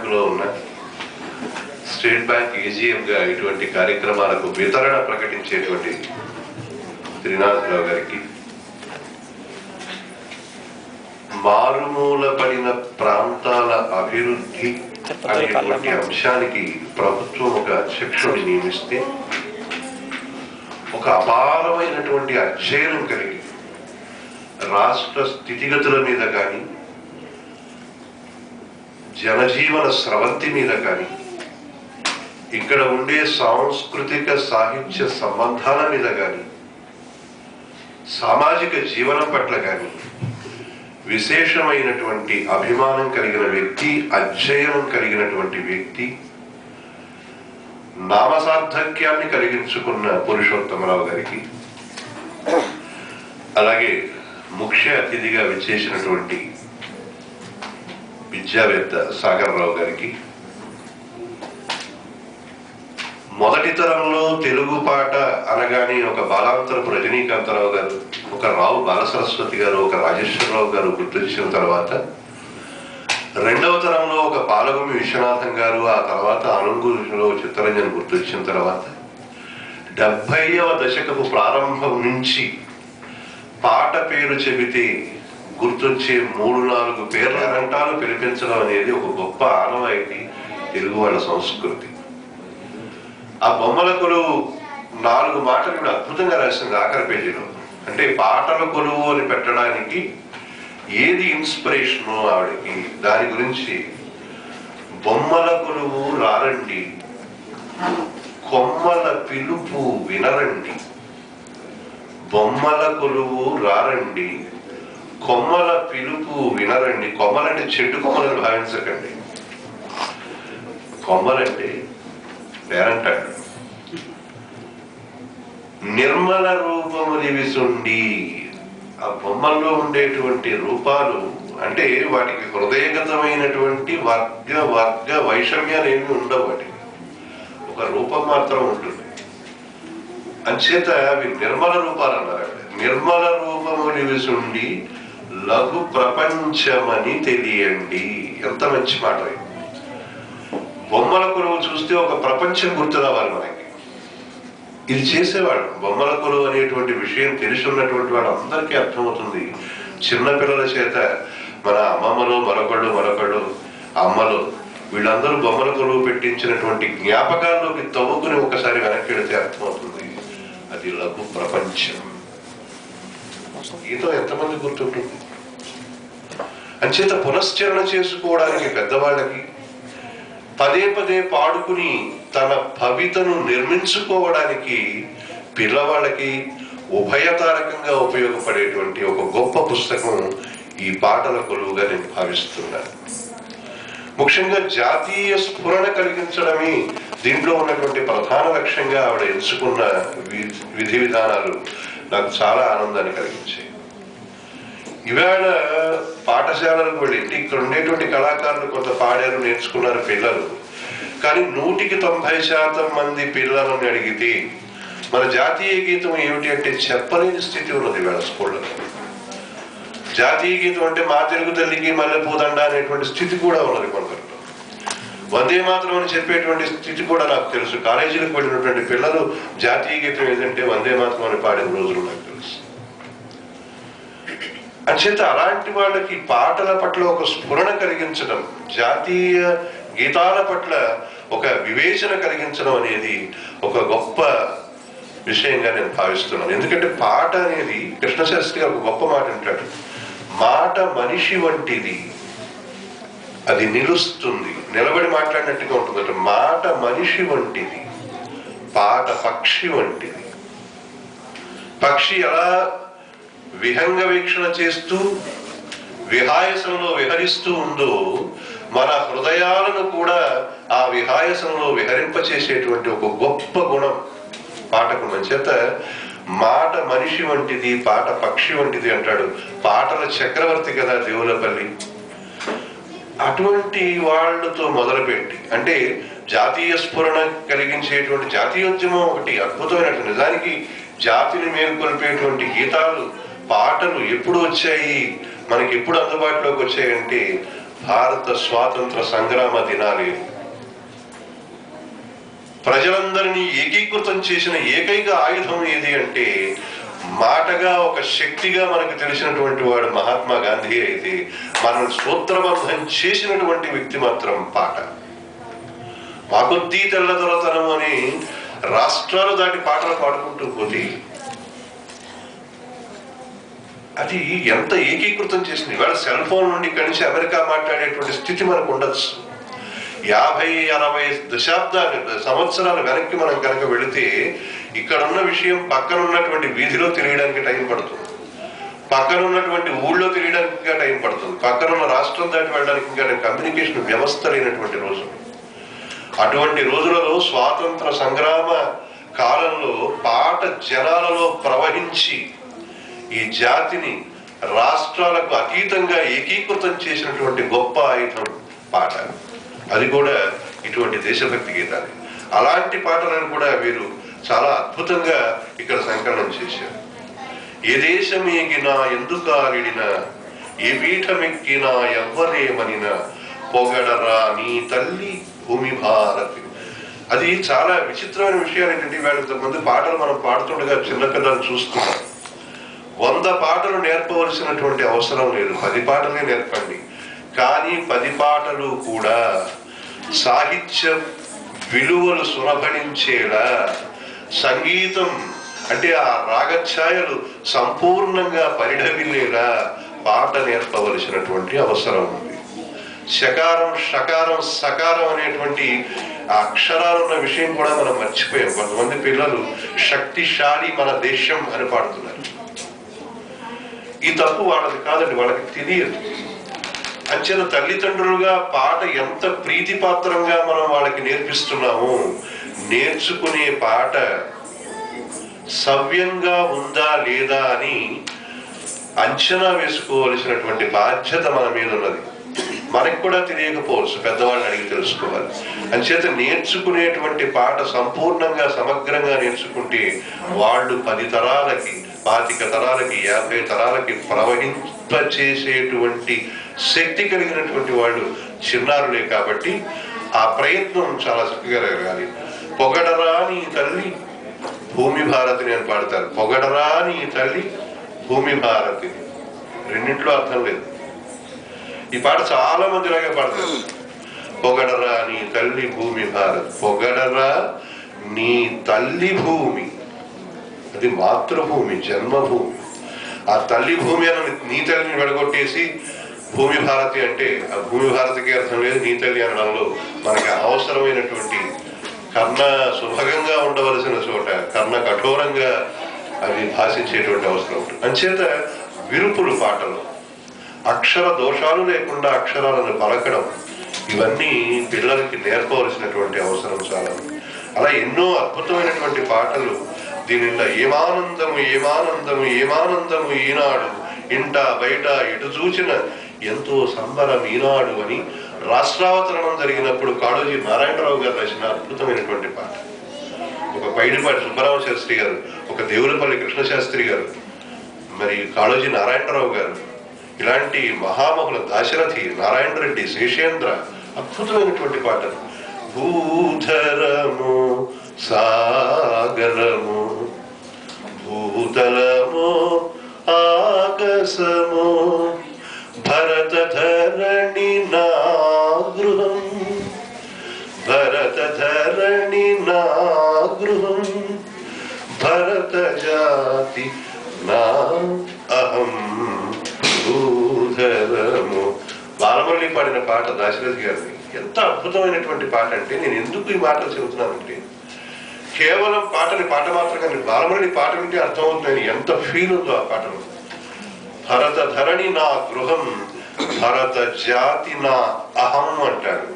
బ్యాంకులో ఉన్న state bank ఏజీఎంగా ఇటువంటి కార్యక్రమాలకు వితరణ ప్రకటించేటువంటి త్రినాథరావు గారికి, మారుమూల పడిన ప్రాంతాల అభివృద్ధి అనేటువంటి అంశానికి ప్రభుత్వం ఒక అధ్యక్షుడిని నియమిస్తే ఒక అపారమైనటువంటి అధ్యయనం కలిగి రాష్ట్ర స్థితిగతుల మీద కానీ, జనజీవన స్రవంతి మీద కానీ, ఇక్కడ ఉండే సాంస్కృతిక సాహిత్య సంబంధాల మీద కానీ, సామాజిక జీవనం పట్ల కానీ విశేషమైనటువంటి అభిమానం కలిగిన వ్యక్తి, అధ్యయనం కలిగినటువంటి వ్యక్తి, నామసార్థక్యాన్ని కలిగించుకున్న పురుషోత్తమరావు గారికి, అలాగే ముఖ్య అతిథిగా విచ్చేసినటువంటి విద్యావేత్త సాగర్ రావు గారికి, మొదటి తరంలో తెలుగు పాట అనగానే ఒక బాలాంతరపు రజనీకాంతరావు గారు, ఒక రావు బాలసరస్వతి గారు, ఒక రాజేశ్వరరావు గారు గుర్తొచ్చిన తర్వాత, రెండవ తరంలో ఒక పాలగుమి విశ్వనాథం గారు, ఆ తర్వాత అనుగులో చిత్తరంజన్ గుర్తొచ్చిన తర్వాత 70వ దశకపు ప్రారంభం నుంచి పాట పేరు చెబితే గుర్తొచ్చే 3-4 పేర్ల గంటాలు పిలిపించడం అనేది ఒక గొప్ప ఆనవాయితీ తెలుగు వాళ్ళ సంస్కృతి. ఆ బొమ్మల కొలువు 4 మాటలు కూడా అద్భుతంగా రాసింది ఆఖరి పేజీలో. అంటే పాటల కొలువు అని పెట్టడానికి ఏది ఇన్స్పిరేషను ఆవిడకి, దాని గురించి బొమ్మల కొలువు రారండి, కొమ్మల పిలుపు వినరండి, బొమ్మల కొలువు రారండి, కొమ్మల పిలుపు వినరండి. కొమ్మలంటే చెట్టు కొమ్మలను భావించకండి, కొమ్మలంటే పేరంటాడు. నిర్మల రూపము నివిసుండి, ఆ బొమ్మల్లో ఉండేటువంటి రూపాలు అంటే వాటికి హృదయగతమైనటువంటి వర్గ వైషమ్యాలు ఏమి ఉండవు, వాటికి ఒక రూపం మాత్రం ఉంటుంది. అంచేత అవి నిర్మల రూపాలు అన్నారు. నిర్మల రూపము నివిసుండి లఘు ప్రపంచమని తెలియండి. ఎంత మంచి మాట. బొమ్మల కొలువు చూస్తే ఒక ప్రపంచం గుర్తు రావాలి మనకి. ఇది చేసేవాడు బొమ్మల కొలువు అనేటువంటి విషయం తెలిసి ఉన్నటువంటి వాడు అందరికీ అర్థమవుతుంది. చిన్నపిల్లల చేత మన అమ్మమ్మలు మరొకళ్ళు అమ్మలు వీళ్ళందరూ బొమ్మల కొలువు పెట్టించినటువంటి జ్ఞాపకాల్లోకి తవ్వుకుని ఒకసారి వెనక్కి వెళితే అర్థమవుతుంది అది లఘు ప్రపంచం. గీతం ఎంతమంది గుర్తుంటుంది? అంచేత పునశ్చరణ చేసుకోవడానికి పెద్దవాళ్ళకి, పదే పదే పాడుకుని తన భవితను నిర్మించుకోవడానికి పిల్లవాళ్ళకి ఉభయతారకంగా ఉపయోగపడేటువంటి ఒక గొప్ప పుస్తకం ఈ పాటల కొలువుగా నేను భావిస్తున్నాను. ముఖ్యంగా జాతీయ స్ఫురణ కలిగించడమే దీంట్లో ఉన్నటువంటి ప్రధాన లక్ష్యంగా ఆవిడ ఎంచుకున్న విధి విధానాలు నాకు చాలా ఆనందాన్ని కలిగించాయి. ఇవాళ పాఠశాలలకు వెళ్ళి ఇక్కడ ఉండేటువంటి కళాకారులు కొంత పాడారు, నేర్చుకున్నారు పిల్లలు. కానీ 100% మంది పిల్లలను అడిగితే మన జాతీయ గీతం ఏమిటి అంటే చెప్పలేని స్థితి ఉన్నది ఇవాళ స్కూళ్ళలో. జాతీయ గీతం అంటే మా తెలుగు తల్లికి మల్లెపూదండ అనేటువంటి స్థితి కూడా ఉన్నది కొందరిలో. వందే మాతరం అని చెప్పేటువంటి స్థితి కూడా నాకు తెలుసు. కాలేజీలకు వెళ్ళినటువంటి పిల్లలు జాతీయ గీతం ఏదంటే వందే మాతరం అని పాడిన రోజులు నాకు తెలుసు. అంచేత అలాంటి వాళ్ళకి పాటల పట్ల ఒక స్ఫురణ కలిగించడం, జాతీయ గీతాల పట్ల ఒక వివేచన కలిగించడం అనేది ఒక గొప్ప విషయంగా నేను భావిస్తున్నాను. ఎందుకంటే పాట అనేది కృష్ణశాస్త్రి గారు ఒక గొప్ప మాట అంటాడు, మాట మనిషి వంటిది, అది నిలుస్తుంది, నిలబడి మాట్లాడినట్టుగా ఉంటుందట. మాట మనిషి వంటిది, పాట పక్షి వంటిది. పక్షి ఎలా విహంగ వీక్షణ చేస్తూ విహాయసంలో విహరిస్తూ ఉందో మన హృదయాలను కూడా ఆ విహాయసంలో విహరింపచేసేటువంటి ఒక గొప్ప గుణం పాటకు. చేత మాట మనిషి వంటిది, పాట పక్షి వంటిది అంటాడు. పాటల చక్రవర్తి కదా దేవులపల్లి. అటువంటి వాళ్ళతో మొదలుపెట్టి అంటే జాతీయ స్ఫురణ కలిగించేటువంటి జాతీయోద్యమం ఒకటి అద్భుతమైనటువంటి, నిజానికి జాతిని మేల్కొల్పేటువంటి గీతాలు పాటలు ఎప్పుడు వచ్చాయి, మనకి ఎప్పుడు అందుబాటులోకి వచ్చాయంటే భారత స్వాతంత్ర సంగ్రామ దినాలే. ప్రజలందరినీ ఏకీకృతం చేసిన ఏకైక ఆయుధం ఏది అంటే, మాటగా ఒక శక్తిగా మనకు తెలిసినటువంటి వాడు మహాత్మా గాంధీ అయితే, మనల్ని సూత్రబద్ధం చేసినటువంటి వ్యక్తి మాత్రం పాట. మా కొద్దీ తెల్లదొరతనం అని రాష్ట్రాలు దాటి పాటలు పాడుకుంటూ పోతే అది ఎంత ఏకీకృతం చేసింది. ఇవాళ సెల్ ఫోన్ నుండి ఇక్కడి నుంచి అమెరికా మాట్లాడేటువంటి స్థితి మనకు ఉండొచ్చు. 50-60 సంవత్సరాల వెనక్కి మనం కనుక వెళితే ఇక్కడ ఉన్న విషయం పక్కన ఉన్నటువంటి వీధిలో తెలియడానికి టైం పడుతుంది, పక్కన ఉన్నటువంటి ఊళ్ళో తెలియడానికి ఇంకా టైం పడుతుంది, పక్కన ఉన్న రాష్ట్రం దాటి వెళ్ళడానికి ఇంకా కమ్యూనికేషన్ వ్యవస్థ లేనటువంటి రోజులు. అటువంటి రోజులలో స్వాతంత్ర సంగ్రామ కాలంలో పాట జనాలలో ప్రవహించి ఈ జాతిని రాష్ట్రాలకు అతీతంగా ఏకీకృతం చేసినటువంటి గొప్ప ఆయుధం పాట. అది కూడా ఇటువంటి దేశభక్తి గీతాలు. అలాంటి పాటలను కూడా వీరు చాలా అద్భుతంగా ఇక్కడ సంకలనం చేశారు. ఏ దేశమేగినా ఎందుకాలిడినా, ఏ పీఠమెక్కినా ఎవ్వరేమనినా, పొగడరా నీ తల్లి భూమి భారతి. అది చాలా విచిత్రమైన విషయాలు ఏంటంటే, ఇవాళ ఇంతకుముందు పాటలు మనం పాడుతుండగా చిన్న పిల్లలు చూస్తున్నాం. 100 పాటలు నేర్పవలసినటువంటి అవసరం లేదు, 10 పాటలే నేర్పండి. కానీ 10 పాటలు కూడా సాహిత్య విలువలు సురభణించేలా, సంగీతం అంటే ఆ రాగఛాయలు సంపూర్ణంగా పరిఢవిల్లేలా పాట నేర్పవలసినటువంటి అవసరం ఉంది. శకారం, షకారం, సకారం అనేటువంటి అక్షరాలున్న విషయం కూడా మనం మర్చిపోయాం. కొంతమంది పిల్లలు శక్తిశాలి మన దేశం అని పాడుతున్నారు. ఈ తప్పు వాళ్ళది కాదండి, వాళ్ళకి తెలియదు. అంచేత తల్లిదండ్రులుగా పాట ఎంత ప్రీతిపాత్రంగా మనం వాళ్ళకి నేర్పిస్తున్నాము. నేర్చుకునే పాట సవ్యంగా ఉందా లేదా అని అంచనా వేసుకోవలసినటువంటి బాధ్యత మన మీద ఉన్నది. మనకు కూడా తెలియకపోవచ్చు, పెద్దవాళ్ళని అడిగి తెలుసుకోవాలి. అంచేత నేర్చుకునేటువంటి పాట సంపూర్ణంగా సమగ్రంగా నేర్చుకుంటే వాళ్ళు 10 తరాలకి, 25 తరాలకి, 50 తరాలకి ప్రవహింపచేసేటువంటి శక్తి కలిగినటువంటి వాళ్ళు చిన్నారులే. కాబట్టి ఆ ప్రయత్నం చాలా చక్కగా జరగాలి. పొగడరా నీ తల్లి భూమి భారతిని అని పాడతారు. పొగడరా నీ తల్లి భూమి భారతిని, రెండింటిలో అర్థం లేదు. ఈ పాట చాలా మంది ఇలాగే పాడతారు. పొగడరా నీ తల్లి భూమి భారత్, పొగడరా నీ తల్లి భూమి, అది మాతృభూమి, జన్మభూమి. ఆ తల్లి భూమి అని నీ తల్లిని విడగొట్టేసి భూమి భారతి అంటే ఆ భూమి భారతికి అర్థం లేదు. నీ తల్లి అనడంలో మనకి అవసరమైనటువంటి కర్ణ సుభగంగా ఉండవలసిన చోట కర్ణ కఠోరంగా అది భాషించేటువంటి అవసరం ఉంటుంది. అంచేత విరుపులు పాటలు, అక్షర దోషాలు లేకుండా అక్షరాలను పలకడం, ఇవన్నీ పిల్లలకి నేర్పవలసినటువంటి అవసరం చాలా. అలా ఎన్నో అద్భుతమైనటువంటి పాటలు దీనిలో ఏమానందము ఏమానందము ఏమానందము ఈనాడు, ఇంట బయట ఎటు చూచిన ఎంతో సంబరం ఈనాడు అని రాష్ట్రావతరణం జరిగినప్పుడు కాళోజీ నారాయణరావు గారు రాసిన అద్భుతమైనటువంటి పాట. ఒక పైడిపాటి సుబ్బరామ శాస్త్రి గారు, ఒక దేవులపల్లి కృష్ణశాస్త్రి గారు, మరి కాళోజీ నారాయణరావు గారు, ఇలాంటి మహామహుల దాశరథి, నారాయణ రెడ్డి, శేషేంద్ర, అద్భుతమైనటువంటి పాటలు. భూధరము సాగరము, భూతలము ఆకాశము, భరత ధరణి నా గృహం, భరత ధరణి నా గృహం, భరత జాతి నా అహం భూధరము. బాలమురళి పాడిన పాట దాశరథి గారిని. ఎంత అద్భుతమైనటువంటి పాట అంటే, నేను ఎందుకు ఈ మాటలు చెబుతున్నానంటే, కేవలం పాటని పాట మాత్రంగా బాలమురళి పాట వింటే అర్థమవుతుందని ఎంత ఫీల్ ఉందో ఆ పాటలో. భరత ధరణి నా గృహం, భరత జాతి నా అహం అంటాడు.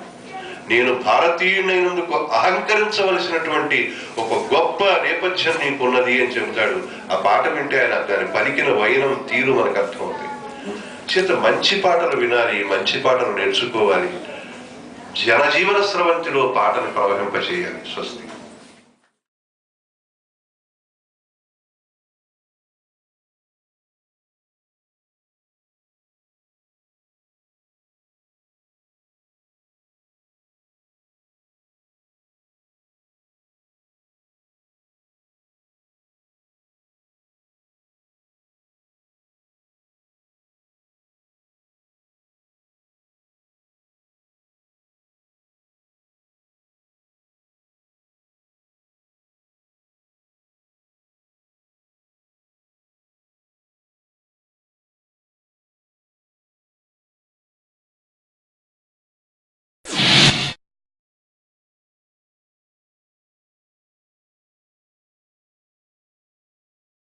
నేను భారతీయుడైనందుకు అహంకరించవలసినటువంటి ఒక గొప్ప నేపథ్యం నీకున్నది అని చెబుతాడు. ఆ పాట వింటే ఆయన దాని పలికిన వైనం తీరు మనకు అర్థమవుతాయి. చేత మంచి పాటలు వినాలి, మంచి పాటలు నేర్చుకోవాలి, జనజీవన స్రవంతిలో పాటను ప్రవహింపచేయాలి. స్వస్తి.